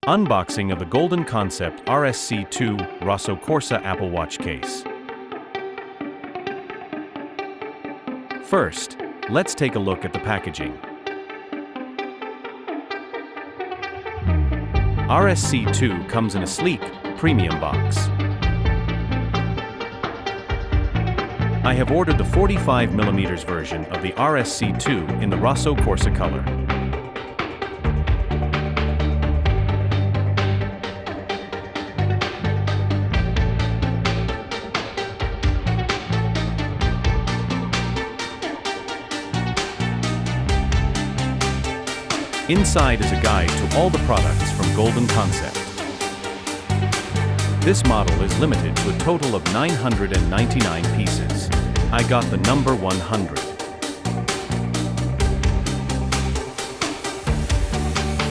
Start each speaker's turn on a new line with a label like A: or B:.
A: Unboxing of the goldenconcept RSCII Rosso Corsa Apple Watch case. First, let's take a look at the packaging. RSCII comes in a sleek, premium box. I have ordered the 45mm version of the RSCII in the Rosso Corsa color. Inside is a guide to all the products from goldenconcept. This model is limited to a total of 999 pieces. I got the number 100.